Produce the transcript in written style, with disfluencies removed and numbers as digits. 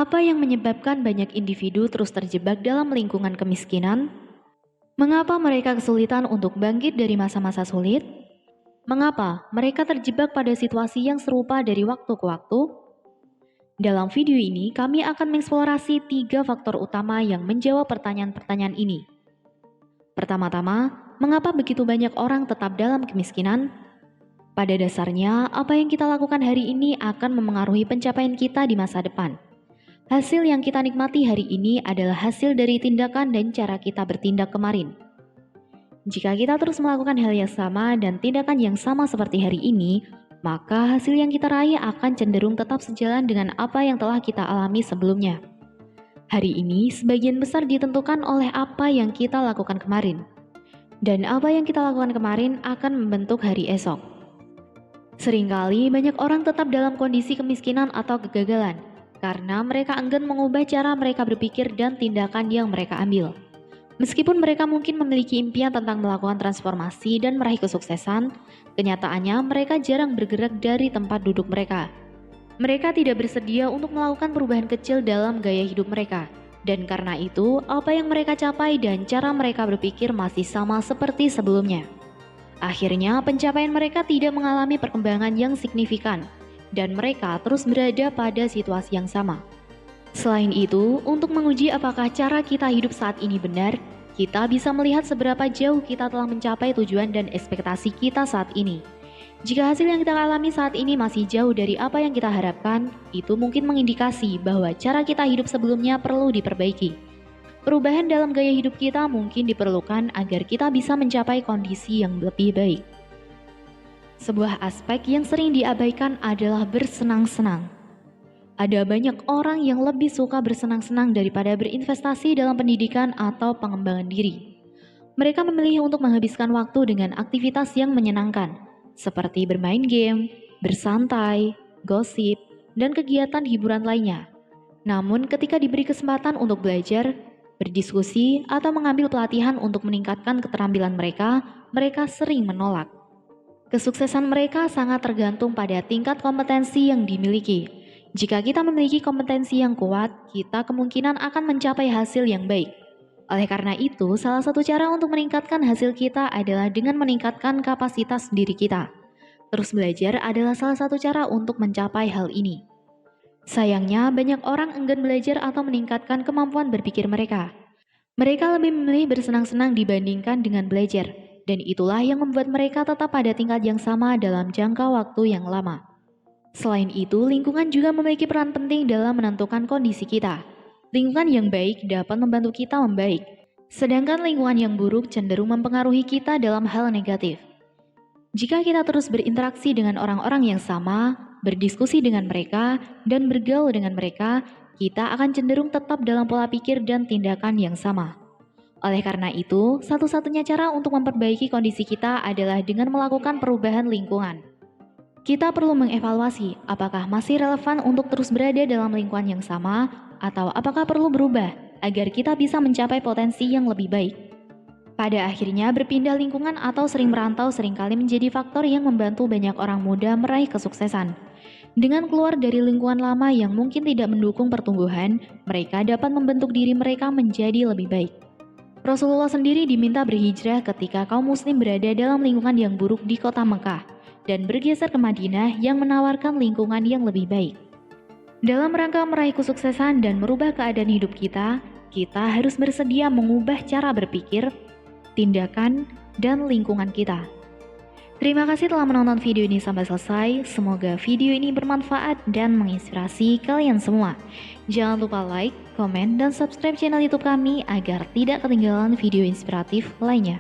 Apa yang menyebabkan banyak individu terus terjebak dalam lingkungan kemiskinan? Mengapa mereka kesulitan untuk bangkit dari masa-masa sulit? Mengapa mereka terjebak pada situasi yang serupa dari waktu ke waktu? Dalam video ini, kami akan mengeksplorasi 3 faktor utama yang menjawab pertanyaan-pertanyaan ini. Pertama-tama, mengapa begitu banyak orang tetap dalam kemiskinan? Pada dasarnya, apa yang kita lakukan hari ini akan memengaruhi pencapaian kita di masa depan. Hasil yang kita nikmati hari ini adalah hasil dari tindakan dan cara kita bertindak kemarin. Jika kita terus melakukan hal yang sama dan tindakan yang sama seperti hari ini, maka hasil yang kita raih akan cenderung tetap sejalan dengan apa yang telah kita alami sebelumnya. Hari ini sebagian besar ditentukan oleh apa yang kita lakukan kemarin. Dan apa yang kita lakukan kemarin akan membentuk hari esok. Seringkali banyak orang tetap dalam kondisi kemiskinan atau kegagalan, karena mereka enggan mengubah cara mereka berpikir dan tindakan yang mereka ambil. Meskipun mereka mungkin memiliki impian tentang melakukan transformasi dan meraih kesuksesan, kenyataannya mereka jarang bergerak dari tempat duduk mereka. Mereka tidak bersedia untuk melakukan perubahan kecil dalam gaya hidup mereka, dan karena itu, apa yang mereka capai dan cara mereka berpikir masih sama seperti sebelumnya. Akhirnya, pencapaian mereka tidak mengalami perkembangan yang signifikan, dan mereka terus berada pada situasi yang sama. Selain itu, untuk menguji apakah cara kita hidup saat ini benar, kita bisa melihat seberapa jauh kita telah mencapai tujuan dan ekspektasi kita saat ini. Jika hasil yang kita alami saat ini masih jauh dari apa yang kita harapkan, itu mungkin mengindikasi bahwa cara kita hidup sebelumnya perlu diperbaiki. Perubahan dalam gaya hidup kita mungkin diperlukan agar kita bisa mencapai kondisi yang lebih baik. Sebuah aspek yang sering diabaikan adalah bersenang-senang. Ada banyak orang yang lebih suka bersenang-senang daripada berinvestasi dalam pendidikan atau pengembangan diri. Mereka memilih untuk menghabiskan waktu dengan aktivitas yang menyenangkan, seperti bermain game, bersantai, gosip, dan kegiatan hiburan lainnya. Namun ketika diberi kesempatan untuk belajar, berdiskusi, atau mengambil pelatihan untuk meningkatkan keterampilan mereka, mereka sering menolak. Kesuksesan mereka sangat tergantung pada tingkat kompetensi yang dimiliki. Jika kita memiliki kompetensi yang kuat, kita kemungkinan akan mencapai hasil yang baik. Oleh karena itu, salah satu cara untuk meningkatkan hasil kita adalah dengan meningkatkan kapasitas diri kita. Terus belajar adalah salah satu cara untuk mencapai hal ini. Sayangnya, banyak orang enggan belajar atau meningkatkan kemampuan berpikir mereka. Mereka lebih memilih bersenang-senang dibandingkan dengan belajar, dan itulah yang membuat mereka tetap pada tingkat yang sama dalam jangka waktu yang lama. Selain itu, lingkungan juga memiliki peran penting dalam menentukan kondisi kita. Lingkungan yang baik dapat membantu kita membaik, sedangkan lingkungan yang buruk cenderung mempengaruhi kita dalam hal negatif. Jika kita terus berinteraksi dengan orang-orang yang sama, berdiskusi dengan mereka, dan bergaul dengan mereka, kita akan cenderung tetap dalam pola pikir dan tindakan yang sama. Oleh karena itu, satu-satunya cara untuk memperbaiki kondisi kita adalah dengan melakukan perubahan lingkungan. Kita perlu mengevaluasi apakah masih relevan untuk terus berada dalam lingkungan yang sama atau apakah perlu berubah agar kita bisa mencapai potensi yang lebih baik. Pada akhirnya, berpindah lingkungan atau sering merantau seringkali menjadi faktor yang membantu banyak orang muda meraih kesuksesan. Dengan keluar dari lingkungan lama yang mungkin tidak mendukung pertumbuhan, mereka dapat membentuk diri mereka menjadi lebih baik. Rasulullah sendiri diminta berhijrah ketika kaum muslim berada dalam lingkungan yang buruk di kota Mekah dan bergeser ke Madinah yang menawarkan lingkungan yang lebih baik. Dalam rangka meraih kesuksesan dan merubah keadaan hidup kita harus bersedia mengubah cara berpikir, tindakan, dan lingkungan kita. Terima kasih telah menonton video ini sampai selesai. Semoga video ini bermanfaat dan menginspirasi kalian semua. Jangan lupa like, komen, dan subscribe channel YouTube kami agar tidak ketinggalan video inspiratif lainnya.